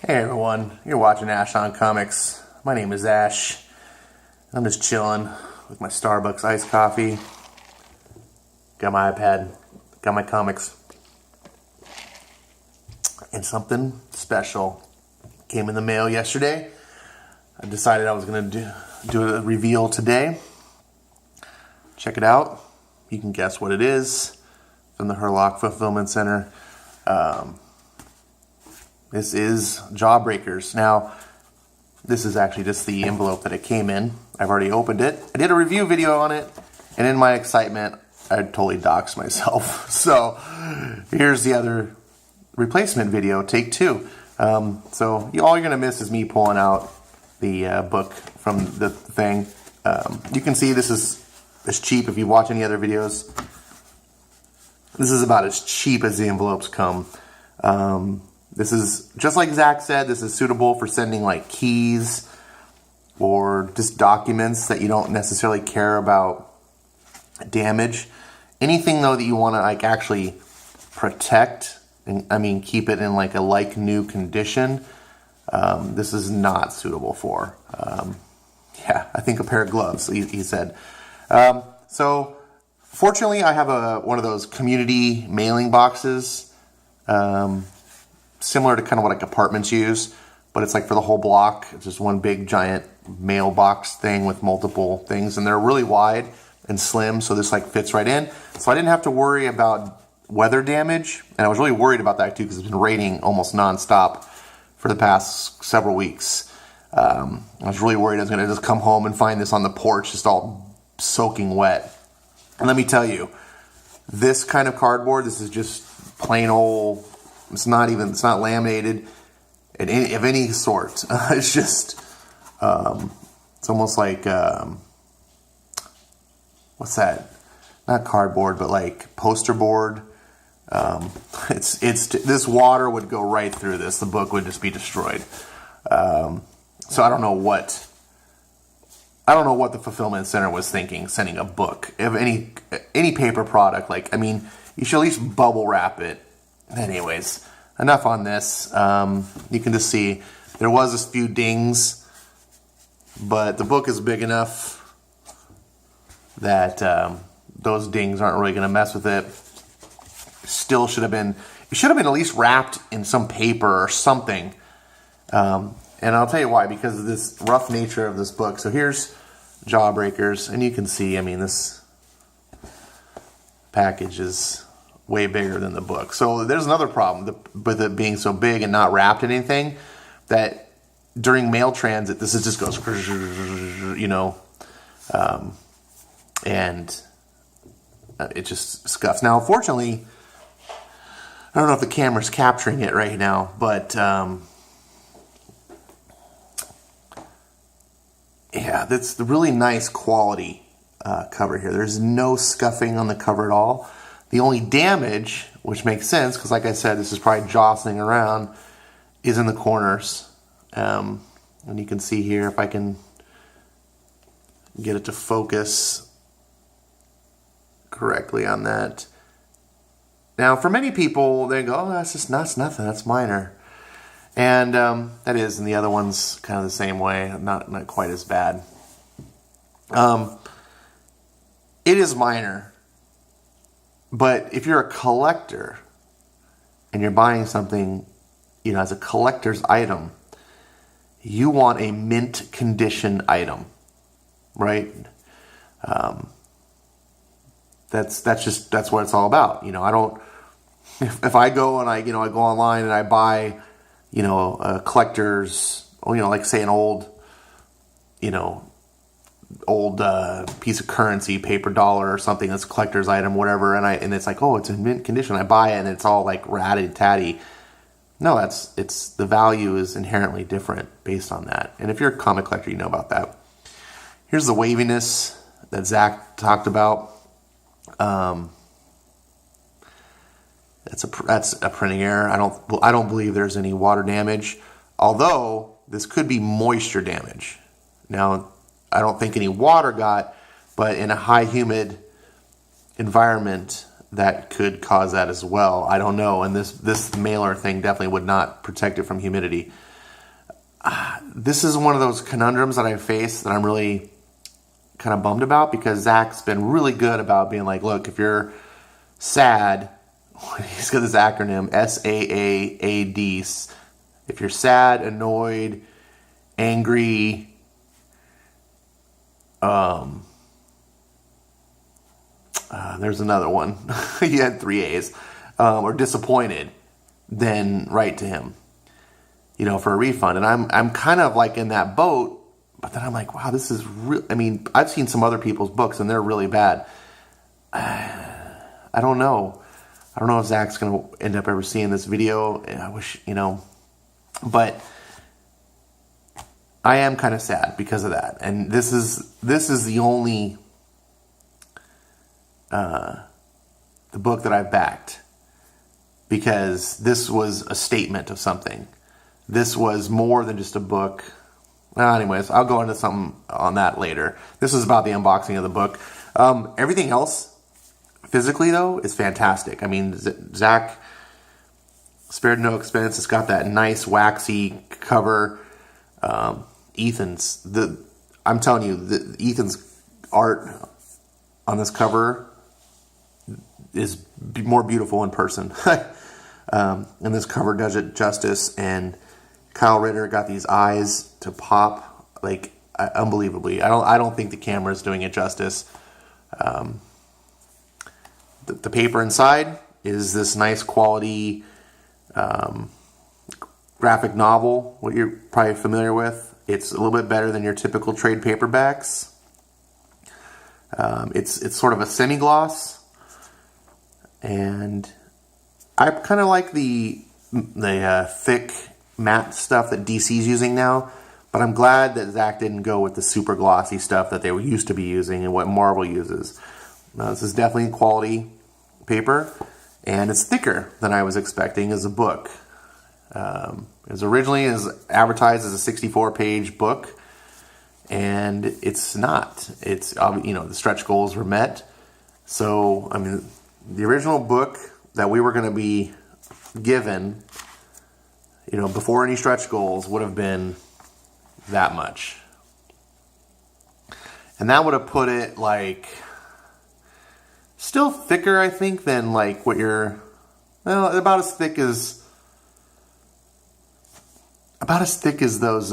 Hey everyone, you're watching Ash on Comics. My name is Ash. I'm just chilling with my Starbucks iced coffee. Got my iPad, got my comics. And something special came in the mail yesterday. I decided I was going to do a reveal today. Check it out. You can guess what it is. From the Herlock Fulfillment Center. This is Jawbreakers. Now, this is actually just the envelope that it came in. I've already opened it. I did a review video on it, and in my excitement, I totally doxed myself. So, here's the other replacement video, take two. All you're going to miss is me pulling out the book from the thing. You can see this is as cheap if you watch any other videos. This is about as cheap as the envelopes come. This is, just like Zach said, this is suitable for sending like keys or just documents that you don't necessarily care about damage. Anything though that you want to like actually protect, and keep it in like a like new condition, this is not suitable for. Yeah, I think a pair of gloves, he said. So fortunately I have one of those community mailing boxes. Similar to kind of what like apartments use, but it's like for the whole block. It's just one big giant mailbox thing with multiple things, and they're really wide and slim, so this like fits right in. So I didn't have to worry about weather damage, and I was really worried about that too because it's been raining almost nonstop for the past several weeks. I was really worried I was going to just come home and find this on the porch just all soaking wet. And let me tell you, this kind of cardboard, this is just plain old. It's not laminated of any sort. It's just, it's almost like, what's that? Not cardboard, but like poster board. This water would go right through this. The book would just be destroyed. So I don't know what the fulfillment center was thinking, sending a book of any paper product. You should at least bubble wrap it. Anyways, enough on this. You can just see there was a few dings, but the book is big enough that those dings aren't really going to mess with it. It should have been at least wrapped in some paper or something. And I'll tell you why, because of this rough nature of this book. So here's Jawbreakers, and you can see, this package is way bigger than the book. So there's another problem with it being so big and not wrapped in anything, that during mail transit, this just goes, and it just scuffs. Now, fortunately, I don't know if the camera's capturing it right now, but yeah, that's the really nice quality cover here. There's no scuffing on the cover at all. The only damage, which makes sense, because like I said, this is probably jostling around, is in the corners. And you can see here, if I can get it to focus correctly on that. Now, for many people, they go, oh, that's nothing, that's minor. And that is, and the other one's kind of the same way, not quite as bad. It is minor. But if you're a collector and you're buying something, as a collector's item, you want a mint condition item, right? That's what it's all about. If I go and I go online and I buy, a collector's, like say an old piece of currency, paper dollar or something that's a collector's item, whatever, and it's like, oh, it's in mint condition. I buy it and it's all like ratty tatty. No, it's the value is inherently different based on that. And if you're a comic collector, you know about that. Here's the waviness that Zach talked about. That's a printing error. I don't believe there's any water damage, although this could be moisture damage. Now, I don't think any water got, but in a high humid environment, that could cause that as well. I don't know, and this mailer thing definitely would not protect it from humidity. this is one of those conundrums that I face that I'm really kind of bummed about, because Zach's been really good about being like, look, if you're sad, he's got this acronym, SAAAD. If you're sad, annoyed, angry, there's another one. He had 3 A's. Or disappointed, then write to him, for a refund. And I'm kind of like in that boat, but then I'm like, wow, this is real. I mean, I've seen some other people's books and they're really bad. I don't know. I don't know if Zach's going to end up ever seeing this video. I wish, but I am kind of sad because of that. And this is the only, the book that I've backed, because this was a statement of something. This was more than just a book. Well, anyways, I'll go into something on that later. This is about the unboxing of the book. Everything else, physically though, is fantastic. I mean, Zach spared no expense. It's got that nice waxy cover. I'm telling you, Ethan's art on this cover is more beautiful in person. And this cover does it justice. And Kyle Ritter got these eyes to pop like unbelievably. I don't think the camera is doing it justice. The paper inside is this nice quality graphic novel, what you're probably familiar with. It's a little bit better than your typical trade paperbacks. It's sort of a semi-gloss, and I kind of like the thick matte stuff that DC's using now, but I'm glad that Zach didn't go with the super glossy stuff that they were used to be using and what Marvel uses. This is definitely quality paper, and it's thicker than I was expecting as a book. As originally advertised as a 64-page book, and it's not. It's, the stretch goals were met. So, I mean, the original book that we were going to be given, before any stretch goals, would have been that much. And that would have put it like still thicker, I think, than like what about as thick as those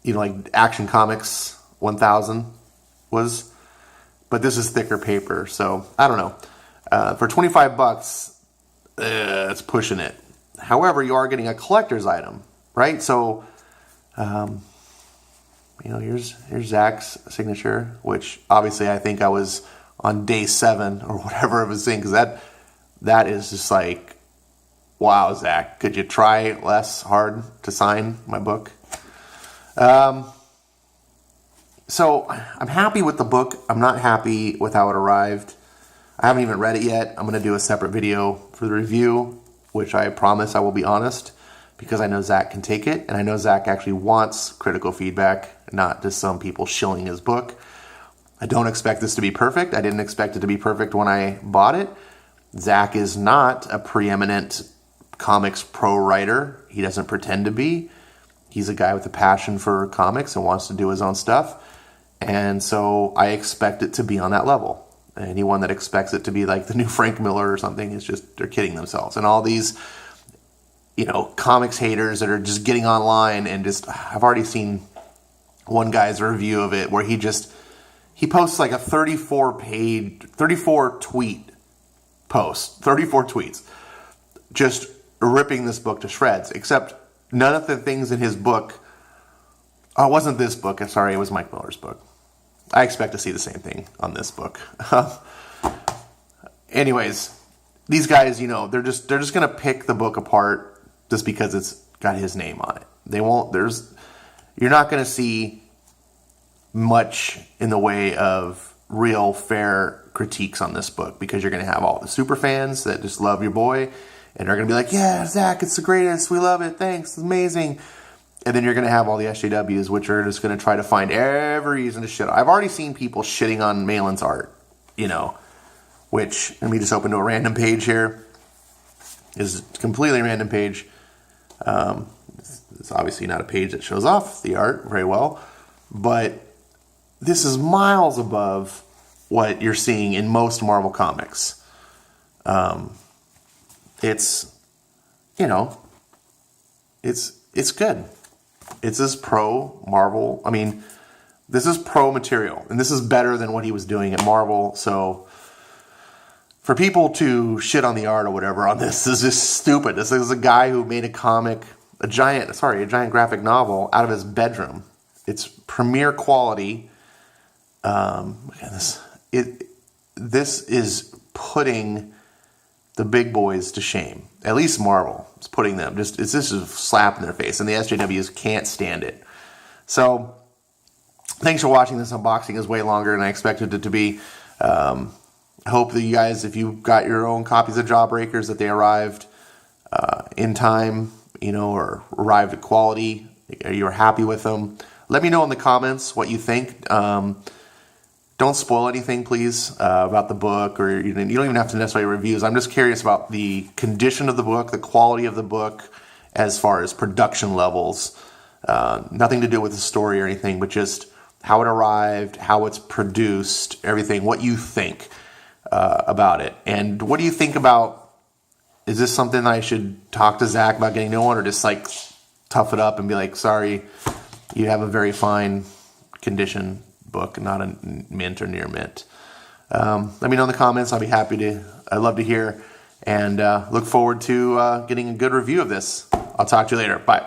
like Action Comics 1000 was, but this is thicker paper, so I don't know. For $25, it's pushing it. However, you are getting a collector's item, right? So, here's Zach's signature, which obviously I think I was on day 7 or whatever of his thing, because that is just like, wow, Zach, could you try less hard to sign my book? So I'm happy with the book. I'm not happy with how it arrived. I haven't even read it yet. I'm going to do a separate video for the review, which I promise I will be honest, because I know Zach can take it, and I know Zach actually wants critical feedback, not just some people shilling his book. I don't expect this to be perfect. I didn't expect it to be perfect when I bought it. Zach is not a preeminent comics pro writer. He doesn't pretend to be. He's a guy with a passion for comics and wants to do his own stuff. And so I expect it to be on that level. Anyone that expects it to be like the new Frank Miller or something is just, they're kidding themselves. And all these, comics haters that are just getting online and just, I've already seen one guy's review of it where he posts like a 34 tweet post, 34 tweets, just ripping this book to shreds, except none of the things in his book, it wasn't this book, sorry, it was Mike Miller's book. I expect to see the same thing on this book. Anyways, these guys, they're just going to pick the book apart just because it's got his name on it. You're not going to see much in the way of real fair critiques on this book, because you're going to have all the super fans that just love your boy and are going to be like, yeah, Zach, it's the greatest. We love it. Thanks. It's amazing. And then you're going to have all the SJWs, which are just going to try to find every reason to shit. I've already seen people shitting on Malin's art, which, let me just open to a random page here. This is a completely random page. It's obviously not a page that shows off the art very well, but this is miles above what you're seeing in most Marvel comics. It's, you know, it's good. It's this pro Marvel. I mean, this is pro material, and this is better than what he was doing at Marvel. So for people to shit on the art or whatever on this is just stupid. This is a guy who made a giant graphic novel out of his bedroom. It's premiere quality. Look at this. This is putting the big boys to shame. At least Marvel is putting them. This is a slap in their face, and the SJWs can't stand it. So, thanks for watching. This unboxing is way longer than I expected it to be. I hope that you guys, if you got your own copies of Jawbreakers, that they arrived in time, you know, or arrived at quality. You were happy with them. Let me know in the comments what you think. Don't spoil anything, please, about the book, or you don't even have to necessarily reviews. I'm just curious about the condition of the book, the quality of the book, as far as production levels. Nothing to do with the story or anything, but just how it arrived, how it's produced, everything, what you think about it. And what do you think about, is this something I should talk to Zach about getting a new one, or just like tough it up and be like, sorry, you have a very fine condition book, not a mint or near mint. Let me know in the comments. I'd love to hear, and look forward to getting a good review of this. I'll talk to you later. Bye.